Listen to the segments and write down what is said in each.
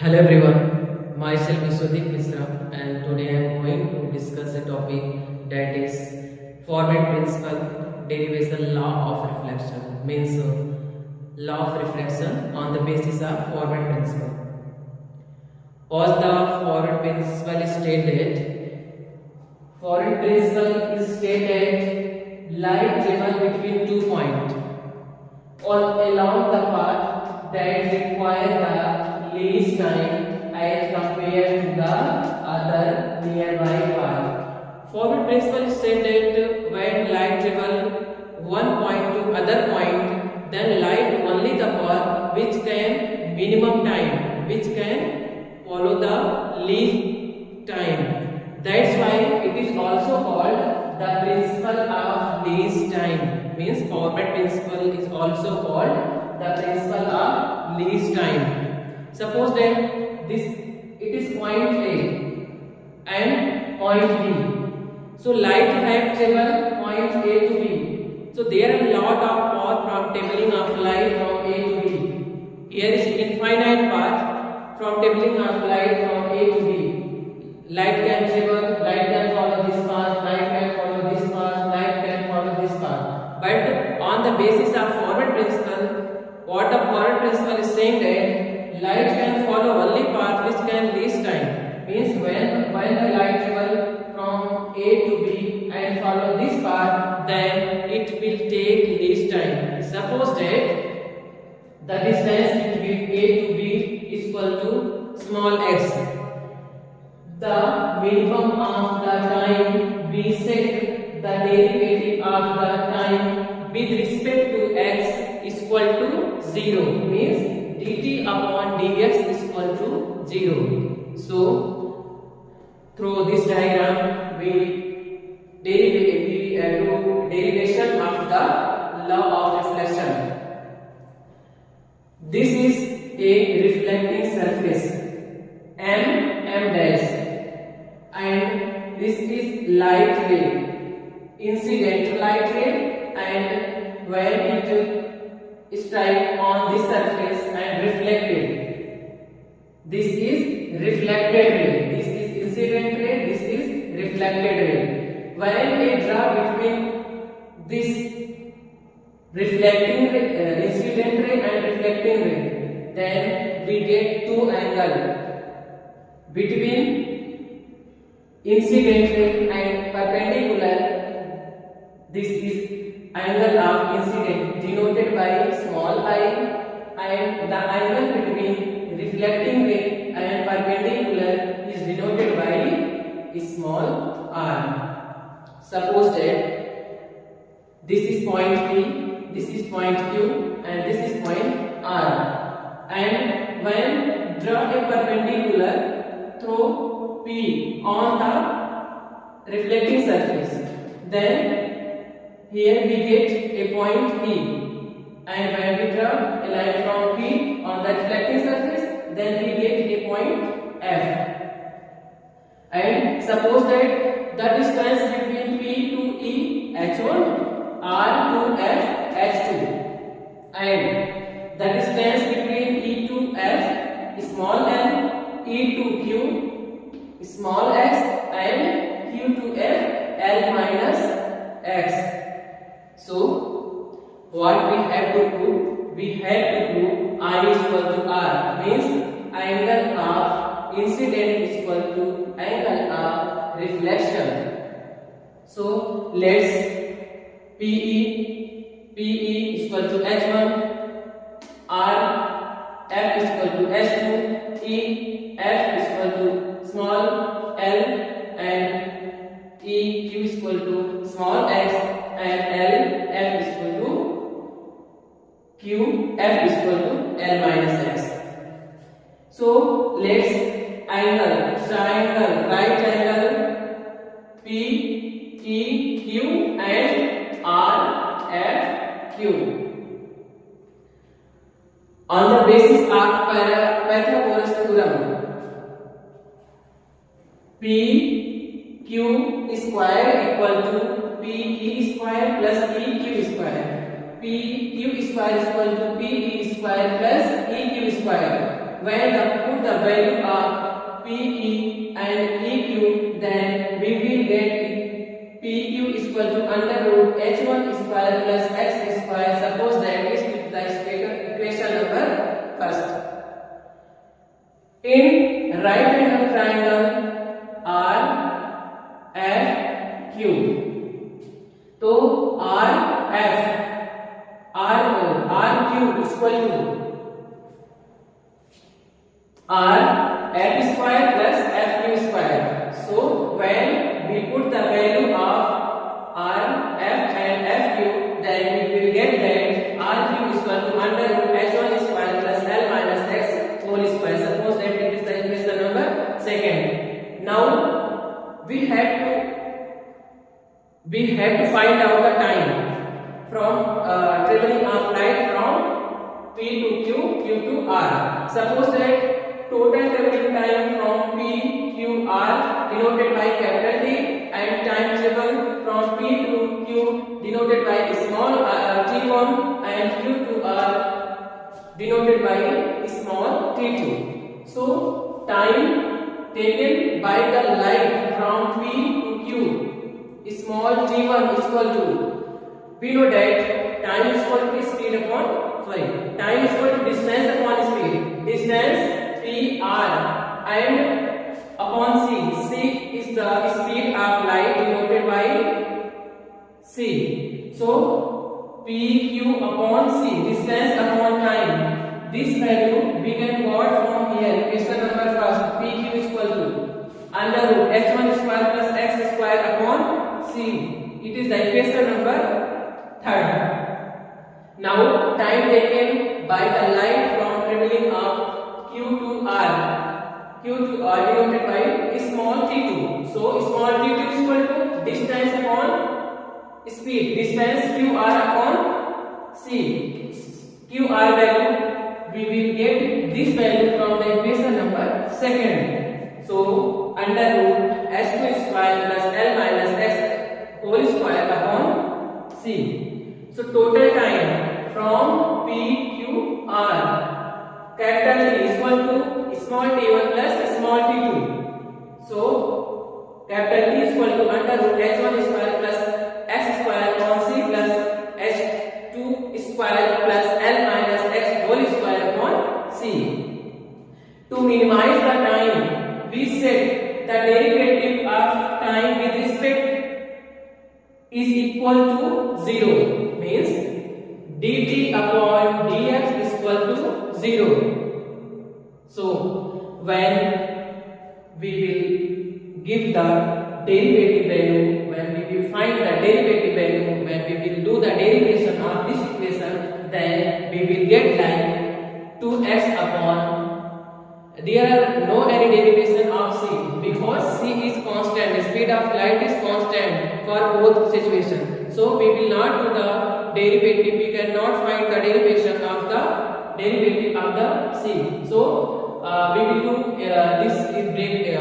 Hello everyone, myself Vishwadeep Misra and today I am going to discuss a topic that is forward principle derivation law of reflection means law of reflection on the basis of forward principle. As the forward principle is stated, forward principle is stated light travel between 2 points all along the path that require the least time as compared to the other nearby path. Forward principle said that when light travel one point to other point, then light only the path which can minimum time, which can follow the least time. That's why it is also called the principle of least time. Means forward principle is also called the principle of least time. Suppose that it is point A and point B. So light have traveled point A to B. So there are a lot of path from traveling of light from A to B. Here is infinite path from traveling of light from A to B. Light can travel, light can follow this path, light can follow this path, light can follow this path. But on the basis of forward principle, what the forward principle is saying that light can follow only path which can least time. Means when the light travel from A to B and follow this path, then it will take least time. Suppose that the distance between A to B is equal to small x. The minimum of the time we set the derivative of the time with respect to x is equal to 0. Means dt upon dx is equal to 0. So through this diagram we do derivation of the law of reflection. This is a reflecting surface m dash, and this is light ray, incident light ray, and when it strike on this surface and reflected, this is reflected ray, this is incident ray, this is reflected ray. When we draw between this reflecting ray, incident ray and reflecting ray, then we get two angles between incident ray and perpendicular. This is angle of incident denoted by small I, and the angle between reflecting ray and perpendicular is denoted by small r. Suppose that this is point P, this is point Q, and this is point R, and when draw a perpendicular through P on the reflecting surface, then here we get a point P, and when we draw a line from P on the reflecting surface, then we get a point F. And suppose that the distance between P to E H1, R to F H2, and the distance between E to F small n, E to Q small x, and Q to F L minus x. So what we have to prove? We have to prove I is equal to R, means angle of incident is equal to angle of reflection. So let's PE is equal to H1, R F is equal to H2, E F is equal to small l, and E Q is equal to small x, and L F is equal to Q F is equal to L minus x. So let's angle, triangle, right angle P E Q and R F Q. On the basis of Pythagoras theorem, P Q square equal to P E square plus E Q square. P Q square is equal to P E square plus E Q square. when put the value of PE and EQ, then we will get PQ is equal to under root h1 square plus x square. Suppose that is the equation number first. In right angle triangle RFQ, तो RQ is equal to RF square plus FQ square. So when we put the value of RF and FQ, then we will get that RQ is equal to under root h1 square plus L minus x whole square. Suppose that it is the equation number second. Now we have to find out the time from traveling of light from P to Q, Q to R. Suppose that total traveling time from P, Q, R denoted by capital T, and time travel from P to Q denoted by small t1 and Q to R denoted by small t2. So time taken by the light from P to Q, small t1 is equal to, we know that time is equal to speed upon, time is equal to distance upon speed. Distance PR and upon C. C is the speed of light denoted by C. So PQ upon C, distance upon time. This value we can got from here. Equation number first. PQ is equal to under root h1 square plus x square upon C. It is the equation number third. Now time taken by the light from traveling of Q to R. Q to R denoted by small t2. So small t2 is equal to distance upon speed. Distance QR upon C. QR value, we will get this value from the equation number second. So under root h2 square plus L minus x whole square upon C. So total time from P, Q, R, capital T is equal to small t1 plus small t2. So capital T is equal to under root h1 square plus x square upon C plus h2 square plus L minus x whole square upon C. To minimize the time, we said the derivative of time with respect is equal to 0. Means dt upon dx is equal to 0. So when we will give the derivative value, when we will find the derivative value, when we will do the derivation of this equation, then we will get like 2x upon, there are no any derivation of C because C is constant, the speed of light is constant for both situations. So we will not do the derivative, we cannot find the derivation of the derivative of the C. So we will do this is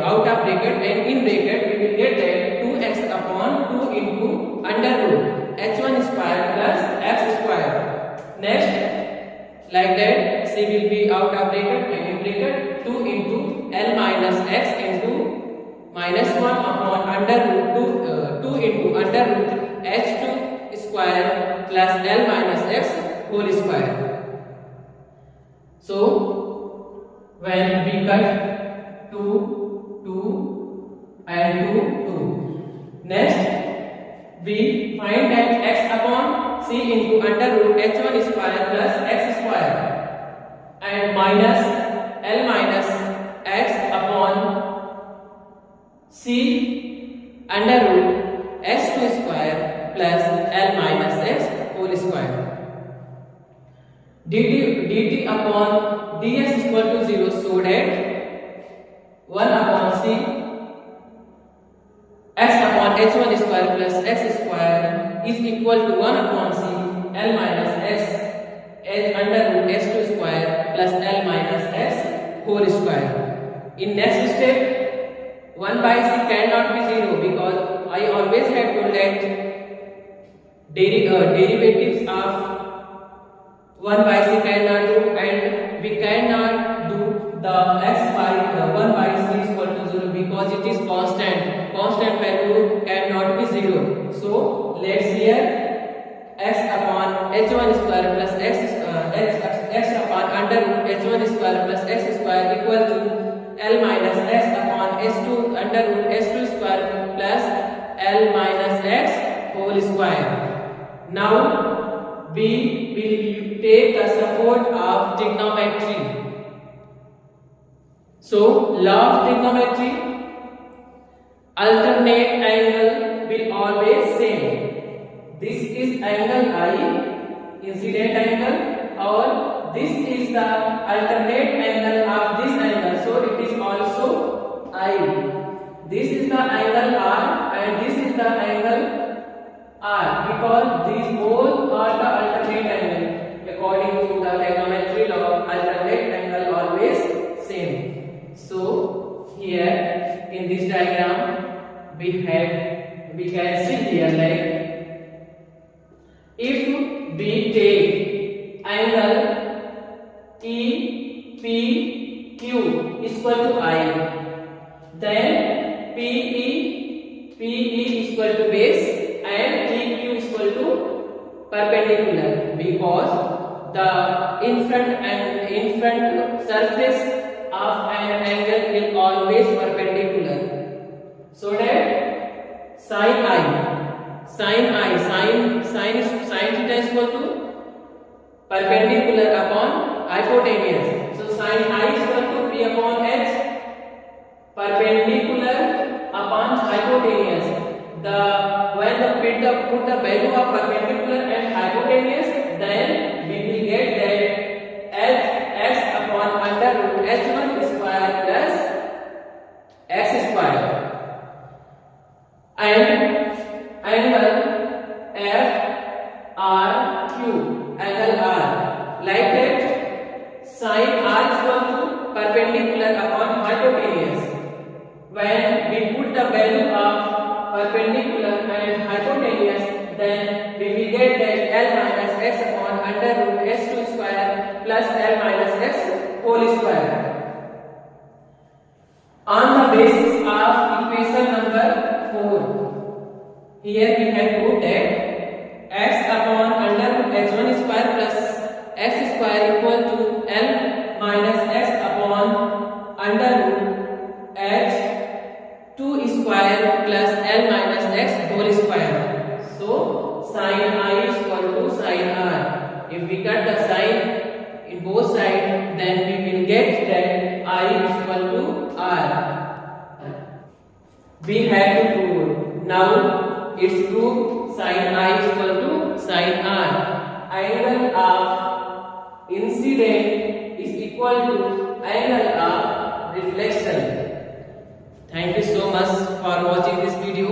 out of bracket, and in bracket we will get that 2x upon 2 into under root h1 square plus x square. Next, like that, C will be out of bracket, and in bracket 2 into L minus x into minus 1 upon under root 2 into under root h2 square plus L minus x whole square. So when we cut 2, 2 and 2, 2. Next we find that x upon C into under root h1 square plus x square and minus L minus x upon C under root h2 square plus L minus x whole square. dt upon ds is equal to 0, so that 1 upon C x upon h1 square plus x square is equal to 1 upon C L minus x under root h2 square plus L minus x whole square. In next step, 1 by C cannot be 0 because I always have told that derivatives of 1 by C cannot do, and we cannot do h1 square plus x upon under root h1 square plus x square equal to L minus x upon h2 under root h2 square plus L minus x whole square. Now we will take the support of trigonometry. So law of trigonometry, alternate angle will always same. This is angle I, incident angle, or this is the alternate angle of this angle, so it is also I. This is the angle R and this is the angle R, because these both are the alternate angle. According to the trigonometry law, alternate angle always same. So here in this diagram we can see here, like if we take angle EPQ equal to I, then PE equal to base and EQ equal to perpendicular, because the in front surface of an angle will always perpendicular. So that sin theta is equal to perpendicular upon hypotenuse. So sin I is equal to P upon H, perpendicular upon hypotenuse. When put the value of perpendicular and hypotenuse, then we will get that x upon under root h1 square plus x square, and angle FRQ, angle R, like that sin R is equal to perpendicular upon hypotenuse. When we put the value of perpendicular and hypotenuse, then we will get that L minus x upon under root h2 square plus L minus x whole square. On the basis of equation number 4, here we have put that x upon under root h1 square plus x square equal to L minus x upon under root h2 square plus L minus x whole square. So sin I is equal to sin R. If we cut the sign in both sides, then we will get that I is equal to R. We have to prove. Now it's proved sin I is equal to sin R. Angle of incident is equal to angle of reflection. Thank you so much for watching this video.